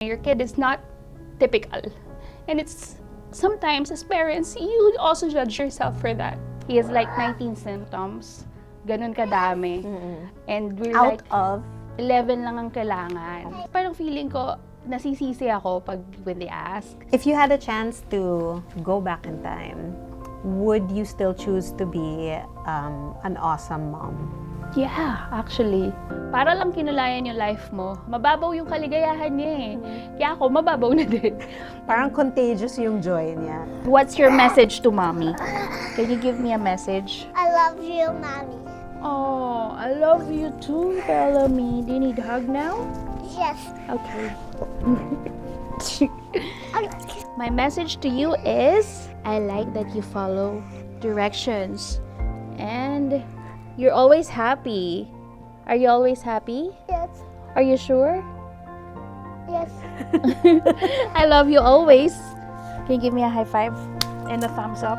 Your kid is not typical. And it's sometimes as parents, you also judge yourself for that. He has like 19 symptoms. Ganun kadami. And we're Out like, of? 11 lang ang kailangan. Parang feeling ko, nasisisi ako when they ask. If you had a chance to go back in time, would you still choose to be an awesome mom? Yeah, actually. Para lang kinulayan yung life mo, mababaw yung kaligayahan niya eh. Kaya ako, mababaw na din. Parang contagious yung joy niya. What's your message to mommy? Can you give me a message? I love you, Mommy. Oh, I love you too, Bellamy. Do you need a hug now? Yes. Okay. My message to you is, I like that you follow directions and you're always happy. Are you always happy? Yes. Are you sure? Yes. I love you always. Can you give me a high five and a thumbs up?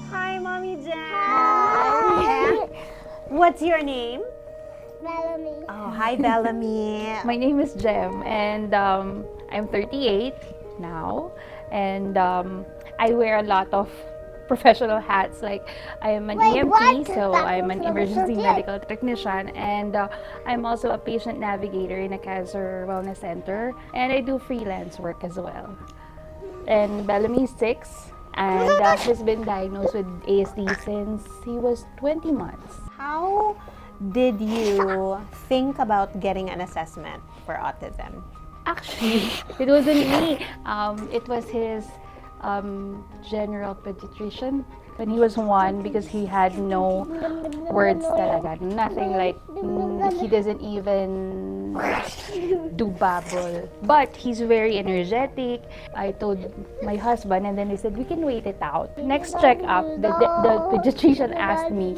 Hi, Mommy Jen! What's your name? Bellamy. Oh, hi, Bellamy. My name is Jem, and I'm 38 now, and I wear a lot of professional hats. Like I am an Wait, EMT, what? so I'm an That was emergency so good. medical technician, and I'm also a patient navigator in a cancer wellness center, and I do freelance work as well. And Bellamy is 6, and he's been diagnosed with ASD since he was 20 months. How did you think about getting an assessment for autism? Actually, it wasn't me. It was his general pediatrician when he was 1, because he had no words talaga. Nothing, like he doesn't even do babble. But he's very energetic. I told my husband, and then we said we can wait it out. Next checkup, the pediatrician asked me,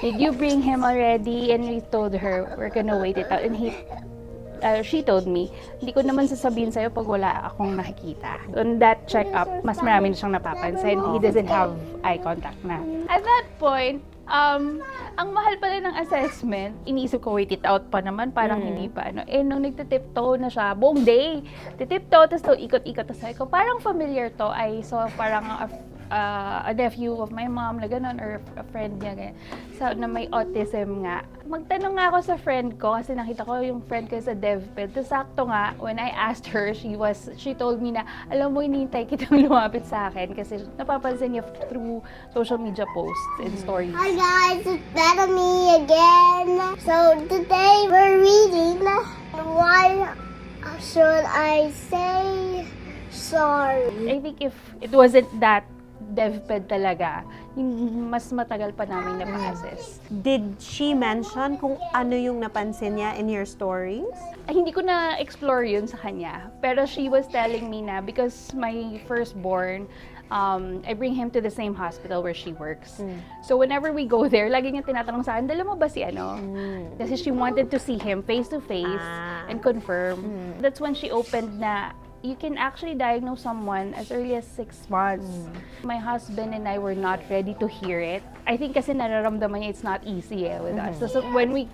"Did you bring him already?" And we told her we're gonna wait it out. And she told me, hindi ko naman sasabihin sa'yo pag wala akong nakikita. On that check-up, mas marami na siyang napapansin. He doesn't have eye contact na. At that point, ang mahal pala ng assessment, iniisip ko, wait it out pa naman, parang hindi pa ano. Eh, nung nagtitiptoe na siya, buong day, titiptoe, tapos ikot-ikot, tapos sabi ko, parang familiar to. I saw parang a nephew of my mom na gano'n, or a friend niya ganyan, na may autism nga. Magtanong nga ako sa friend ko kasi nakita ko yung friend ko sa DevPed. Tapos sakto nga, when I asked her, she told me na, alam mo, hinihintay kitang lumapit sa akin kasi napapansin niya through social media posts and stories. Hi guys, it's Bellamy again. So today we're reading Why Should I Say Sorry? I think if it wasn't that DevPed talaga, mas matagal pa namin na-process. Did she mention kung ano yung napansin niya in your stories? Hindi ko na-explore yun sa kanya. Pero she was telling me na because my firstborn, I bring him to the same hospital where she works. So whenever we go there, lagi niya tinatanong sa akin, dala mo ba si ano? Kasi she wanted to see him face to face and confirm. That's when she opened na you can actually diagnose someone as early as 6 months. My husband and I were not ready to hear it. I think kasi nararamdaman niya it's not easy with us. So when we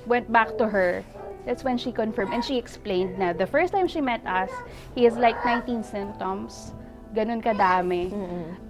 went back to her, that's when she confirmed. And she explained na the first time she met us, he has like 19 symptoms. Ganun kadami.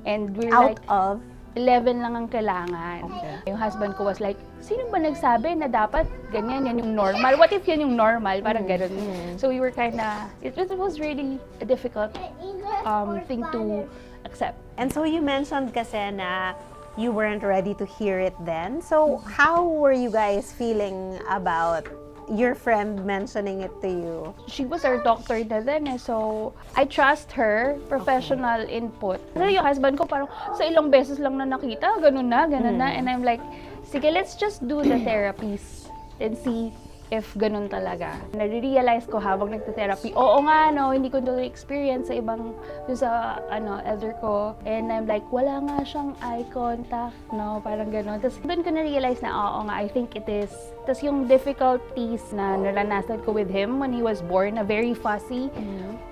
And we're Out like, of? 11 lang ang kailangan. Yung husband ko was like, sino ba nagsabi na dapat ganyan, yan yung normal? What if yan yung normal? Parang ganun. So we were kinda, it was really a difficult thing to accept. And so you mentioned kasi na you weren't ready to hear it then. So how were you guys feeling about your friend mentioning it to you? She was our doctor na then so I trust her professional input. Kasi yung husband ko parang sa ilang beses lang na nakita, ganun na. And I'm like, sige, let's just do the therapies and see if ganun talaga. Nare-realize ko habang nagte-therapy, oo nga, no, hindi ko tuloy experience sa ibang, dun sa, elder ko. And I'm like, wala nga siyang eye contact, no, parang ganun. Tapos doon ko na-realize na, oo nga, I think it is. Tapos yung difficulties na naranasan ko with him when he was born, na very fussy,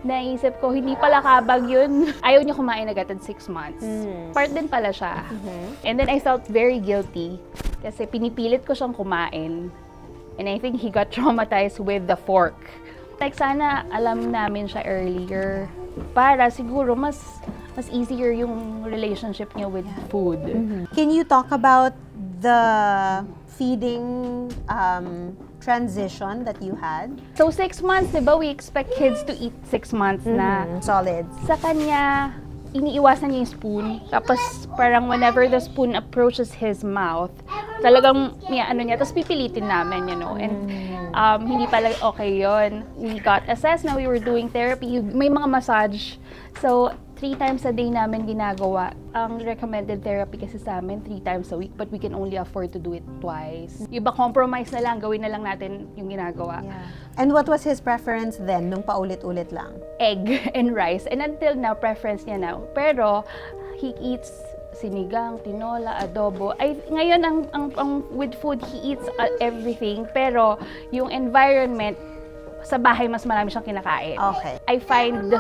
naisip ko, hindi pala kabag yun. Ayaw niya kumain agad at 6 months. Part din pala siya. And then I felt very guilty kasi pinipilit ko siyang kumain. And I think he got traumatized with the fork. Like, sana alam namin siya earlier para siguro mas easier yung relationship niya with food. Can you talk about the feeding transition that you had? So 6 months, di ba, we expect kids to eat 6 months na. Solids. Sa kanya, iniiwasan niya yung spoon. Tapos parang whenever the spoon approaches his mouth, talagang niya, tapos pipilitin namin, and hindi pala okay yon. We got assessed na we were doing therapy, may mga massage. So 3 times a day namin ginagawa. Ang recommended therapy kasi sa amin 3 times a week, but we can only afford to do it twice. Yung iba, compromise na lang, gawin na lang natin yung ginagawa. Yeah. And what was his preference then, nung paulit-ulit lang? Egg and rice. And until now, preference niya now. Pero he eats sinigang, tinola, adobo. Ngayon, ang with food, he eats everything. Pero yung environment, sa bahay, mas marami siyang kinakain. Okay. I find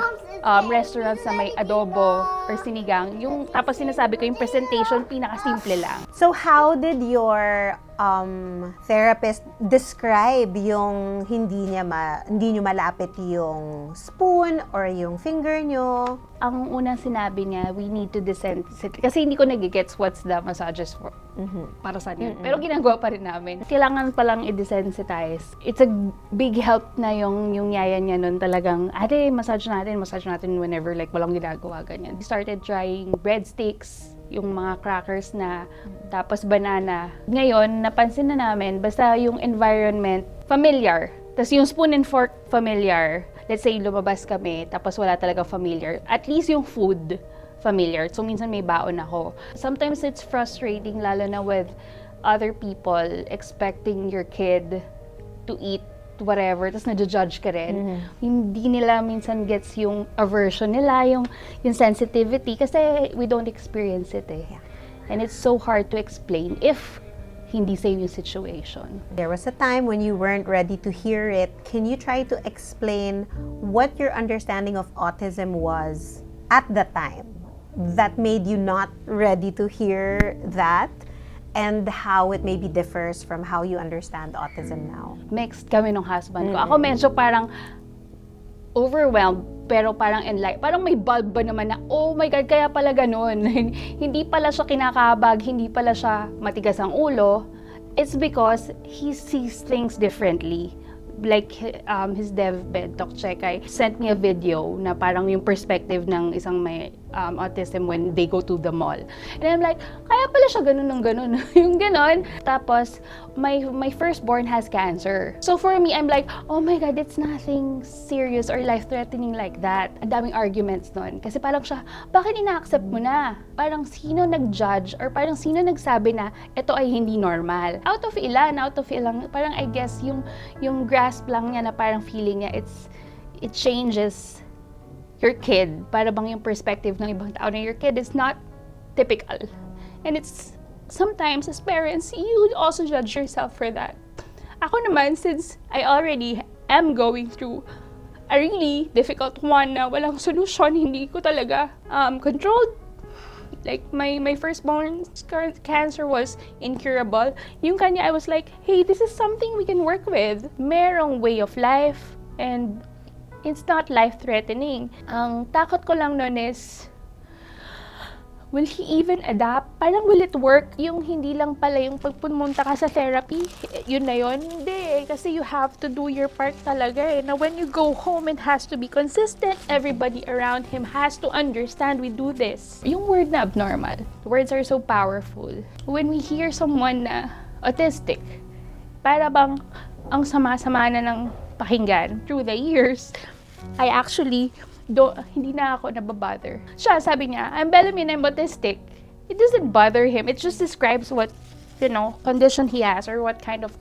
restaurants na may adobo or sinigang. Tapos sinasabi ko, yung presentation, pinaka-simple lang. So how did your therapist describe yung hindi nyo malapit yung spoon or yung finger nyo? Ang unang sinabi niya, we need to desensitize. Kasi hindi ko nagigets what's the massages for. Para saan yun. Pero ginagawa pa rin namin. Kailangan palang i-desensitize. It's a big help na yung yaya niya nun talagang, ate, massage natin whenever like walang ginagawa, ganyan. We started trying breadsticks, yung mga crackers na, tapos banana. Ngayon, napansin na namin, basta yung environment, familiar. Tapos yung spoon and fork, familiar. Let's say, lumabas kami, tapos wala talaga familiar. At least yung food, familiar. So, minsan may baon ako. Sometimes it's frustrating, lalo na with other people expecting your kid to eat whatever, tapos na-judge ka rin. Hindi nila minsan gets yung aversion nila, yung sensitivity, kasi we don't experience it eh. And it's so hard to explain if hindi same yung situation. There was a time when you weren't ready to hear it. Can you try to explain what your understanding of autism was at the time that made you not ready to hear that? And how it maybe differs from how you understand autism now? Mixed kami ng husband ko. Ako medyo parang overwhelmed, pero parang enlightened. Parang may bulb ba naman na, oh my God, kaya pala ganun. Hindi pala siya kinakabag, hindi pala siya matigas ang ulo. It's because he sees things differently. Like his deathbed, Doc Chekay, sent me a video na parang yung perspective ng isang may autism when they go to the mall. And I'm like, kaya pala siya ganun ng ganun. Yung ganun. Tapos, my firstborn has cancer. So for me, I'm like, oh my God, it's nothing serious or life-threatening like that. Ang daming arguments nun. Kasi parang siya, bakit ina-accept mo na? Parang sino nag-judge or parang sino nagsabi na ito ay hindi normal? Out of ilan, parang I guess yung grasp lang niya na parang feeling niya, it changes your kid. Para bang yung perspective ng ibang tao na your kid is not typical. And it's sometimes as parents, you also judge yourself for that. Ako naman, since I already am going through a really difficult one na walang solution, hindi ko talaga controlled. Like, my firstborn cancer was incurable. Yung kanya, I was like, hey, this is something we can work with. Merong way of life, and it's not life-threatening. Ang takot ko lang nun is, will he even adapt? Parang will it work? Yung hindi lang pala yung pagpumunta ka sa therapy, yun na yun? Hindi, kasi you have to do your part talaga eh. Now when you go home, it has to be consistent. Everybody around him has to understand we do this. Yung word na abnormal, words are so powerful. When we hear someone na autistic, para bang ang sama-sama na ng pakinggan. Through the years, I actually hindi na ako nababother. Siya, sabi niya, I'm Bellamy and I'm autistic. It doesn't bother him. It just describes what, condition he has or what kind of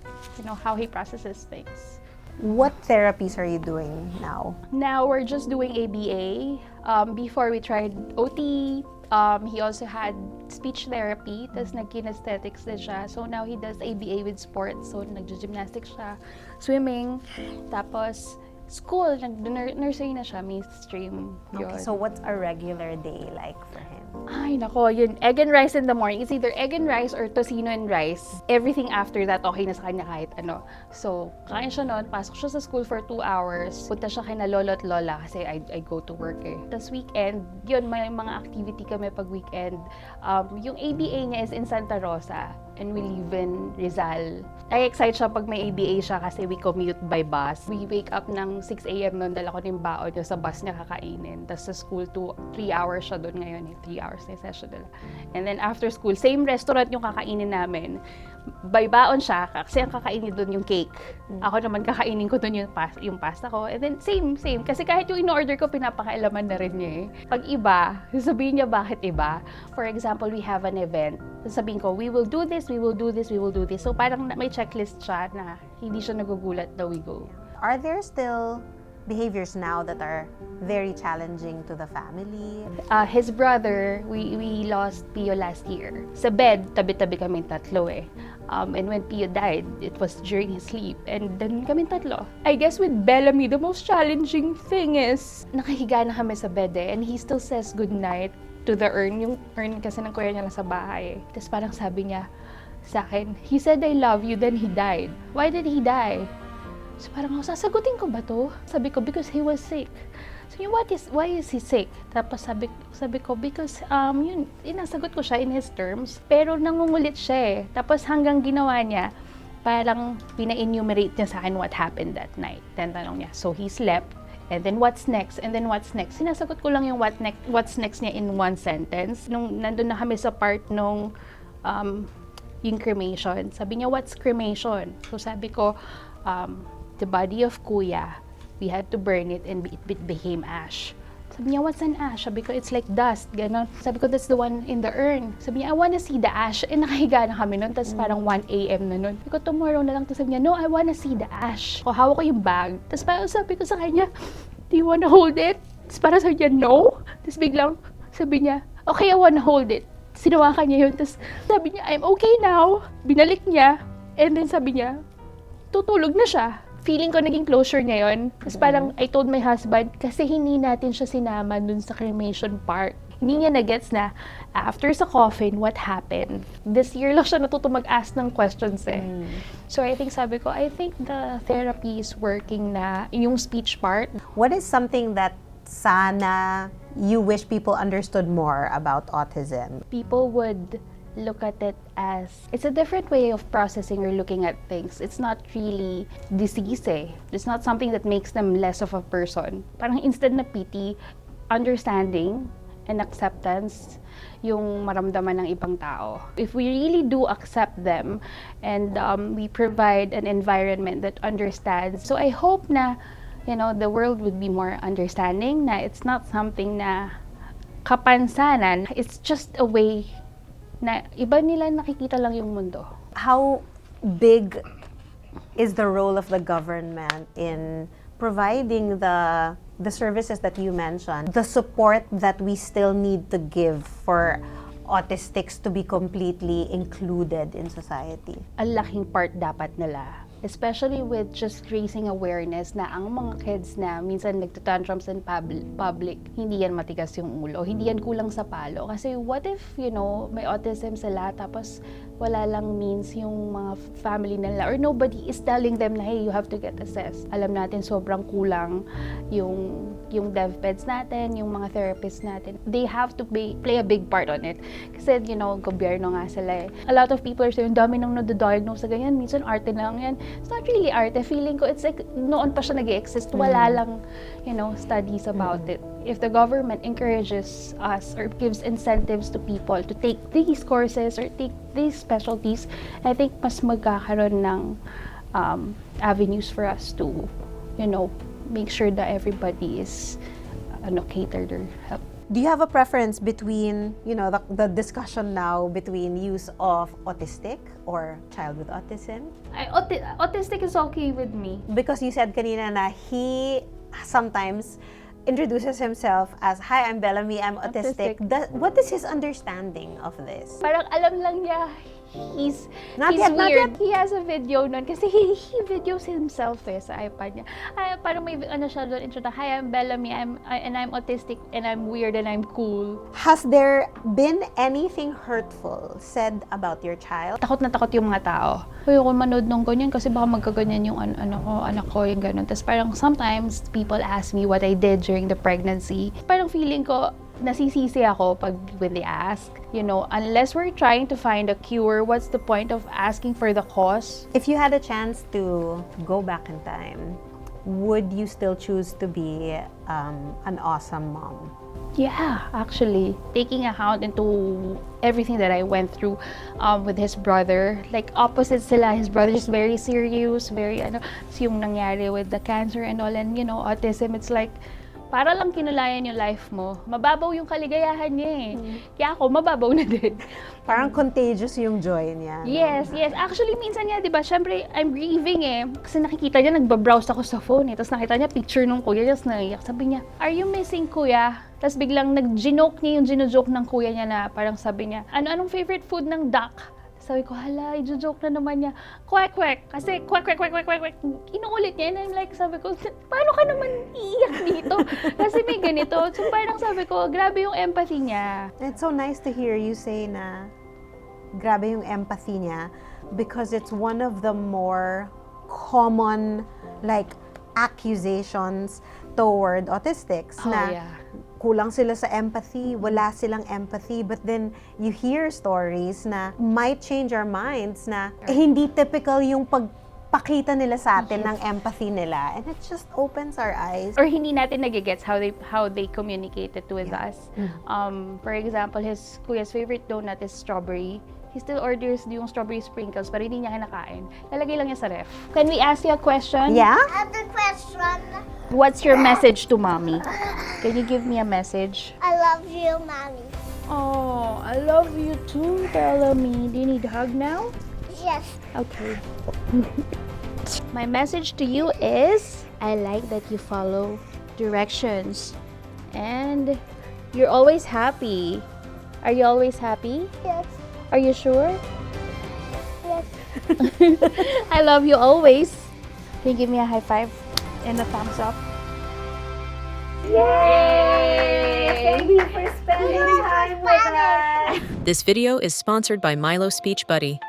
how he processes things. What therapies are you doing now? Now we're just doing ABA. Before we tried OT, he also had speech therapy, tapos nag-kinesthetics din siya. So now he does ABA with sports. So nag-gymnastics siya, swimming, tapos school, nursery na siya, mainstream. Okay, Yun. so what's a regular day like for him? Ay, nako, yun. Egg and rice in the morning. It's either egg and rice or tocino and rice. Everything after that, okay na sa kanya kahit ano. So, kain siya noon, pasok siya sa school for 2 hours. Punta siya kina lolo at lola kasi I go to work eh. Tapos weekend, yun, may mga activity kami pag weekend. Yung ABA niya is in Santa Rosa and we live in Rizal. I excite siya pag may ABA siya kasi we commute by bus. We wake up ng 6 a.m. noon, dala ko ng baon niya sa bus niya kakainin. Tapos sa school, 3 hours siya doon ngayon eh. 3 hours na yung session nila. And then after school, same restaurant yung kakainin namin. By baon siya, kasi ang kakainin doon yung cake. Ako naman kakainin ko doon yung pasta ko. And then same. Kasi kahit yung in-order ko, pinapakailaman na rin niya eh. Pag iba, sabihin niya bakit iba. For example, we have an event. Sabihin ko, we will do this, we will do this, we will do this. So parang may checklist siya na hindi siya nagugulat na we go. Are there still behaviors now that are very challenging to the family? His brother, we lost Pio last year. Sa bed, tabi-tabi kaming tatlo eh. And when Pio died, it was during his sleep. And then kaming tatlo. I guess with Bellamy, the most challenging thing is, nakahiga na kami sa bed eh. And he still says goodnight to the urn. Yung urn kasi ng kuya niya nasa bahay eh. Tapos parang sabi niya sa akin, he said I love you, then he died. Why did he die? So parang sasagutin ko ba to? Sabi ko, because he was sick. So why is he sick? Tapos sabi ko, because yun, inasagot ko siya in his terms. Pero nangungulit siya eh. Tapos hanggang ginawa niya, parang pina-enumerate niya sa akin what happened that night. Then tanong niya, so he slept, and then what's next? And then what's next? Sinasagot ko lang yung what's next niya in one sentence. Nung nandun na kami sa part nung yung cremation, sabi niya, what's cremation? So sabi ko, the body of Kuya, we had to burn it and it became ash. Sabi niya, what's an ash? Sabi ko, it's like dust, gano'n. Sabi ko, that's the one in the urn. Sabi niya, I wanna see the ash. Eh, nakahiga na kami nun, tapos parang 1 a.m. na nun. Sabi ko, tomorrow na lang. Tapos sabi niya, no, I wanna see the ash. O, hawak ko yung bag. Tapos parang sabi ko sa kanya, do you wanna hold it? Tapos parang sabi niya, no. Tapos biglang, sabi niya, okay, I wanna hold it. Sinawakan niya yun. Tapos sabi niya, I'm okay now. Binalik niya. And then sabi niya, tutulog na siya. Feeling ko naging closure niya yun. Tapos parang I told my husband, kasi hindi natin siya sinama dun sa cremation part. Hindi niya na-gets na after sa coffin, what happened? This year lang siya natuto mag-ask ng questions eh. So I think the therapy is working na yung speech part. What is something that sana you wish people understood more about autism? People would look at it as, it's a different way of processing or looking at things. It's not really disease eh. It's not something that makes them less of a person. Parang instead na pity, understanding and acceptance yung maramdaman ng ibang tao. If we really do accept them and we provide an environment that understands, so I hope na, the world would be more understanding, na it's not something na kapansanan. It's just a way na iba nila nakikita lang yung mundo. How big is the role of the government in providing the services that you mentioned, the support that we still need to give for autistics to be completely included in society? Ang laking part dapat nila. Especially with just raising awareness na ang mga kids na minsan nagtatantrums in public, hindi yan matigas yung ulo, hindi yan kulang sa palo. Kasi what if, may autism sila, tapos wala lang means yung mga family nila, or nobody is telling them na, hey, you have to get assessed. Alam natin sobrang kulang yung DevPeds natin, yung mga therapists natin. They have to play a big part on it. Kasi, gobyerno nga sila eh. A lot of people are saying, dami nang nadidiagnose sa ganyan, minsan arte lang yan. It's not really arte. Feeling ko, it's like, noon pa siya nag-exist. Wala lang, studies about it. If the government encourages us or gives incentives to people to take these courses or take these specialties, I think mas magkakaroon ng avenues for us to, make sure that everybody is catered or helped. Do you have a preference between, the discussion now between use of autistic or child with autism? Autistic is okay with me. Because you said kanina na he sometimes introduces himself as, "Hi, I'm Bellamy, I'm autistic." What is his understanding of this? Parang alam lang niya, he's Not he's yet, not weird. He has a video nun kasi he videos himself sa iPad niya. Parang may siya doon intro na, "Hi, I'm Bellamy, I'm autistic and I'm weird and I'm cool." Has there been anything hurtful said about your child? Takot na takot yung mga tao. Ayoko manood nung ganyan kasi baka magkaganyan yung anak ko, yung ganun. Tapos parang sometimes people ask me what I did during the pregnancy. Parang feeling ko, nasisisi ako when they ask. Unless we're trying to find a cure, what's the point of asking for the cause? If you had a chance to go back in time, would you still choose to be an awesome mom? Yeah, actually, taking account into everything that I went through with his brother, like opposite sila. His brother is very serious, very yung nangyari with the cancer and all, and autism, it's like, para lang kinulayan yung life mo, mababaw yung kaligayahan niya eh. Kaya ako, mababaw na din. Parang contagious yung joy niya. Yes. Actually, minsan nga, di ba, syempre, I'm grieving eh. Kasi nakikita niya, nagbabrowse ako sa phone eh. Tapos nakita niya picture nung kuya, tapos naiyak. Sabi niya, "Are you missing kuya?" Tapos biglang nag-joke niya yung gino-joke ng kuya niya na parang sabi niya, anong favorite food ng duck? Sabi ko, hala, i-joke na naman niya. Kwek-kwek. Kasi kwek-kwek. Inuulit niya. And I'm like, sabi ko, paano ka naman iiyak dito? Kasi may ganito. So parang sabi ko, grabe yung empathy niya. It's so nice to hear you say na grabe yung empathy niya because it's one of the more common accusations toward autistics na kulang sila sa empathy, wala silang empathy, but then you hear stories na might change our minds na hindi typical yung pagpakita nila sa atin ng empathy nila, and it just opens our eyes. Or hindi natin nagigets how they communicated with us. For example, his kuya's favorite donut is strawberry. He still orders yung strawberry sprinkles pero hindi niya kinakain. Lalagay lang niya sa ref. Can we ask you a question? Yeah? Other question. What's your message to mommy? Can you give me a message? I love you, mommy. Oh, I love you too, Bellamy. Do you need a hug now? Yes. Okay. My message to you is, I like that you follow directions and you're always happy. Are you always happy? Yes. Are you sure? Yes. I love you always. Can you give me a high five and a thumbs up? Yay! Thank you for spending time with us. This video is sponsored by Milo Speech Buddy.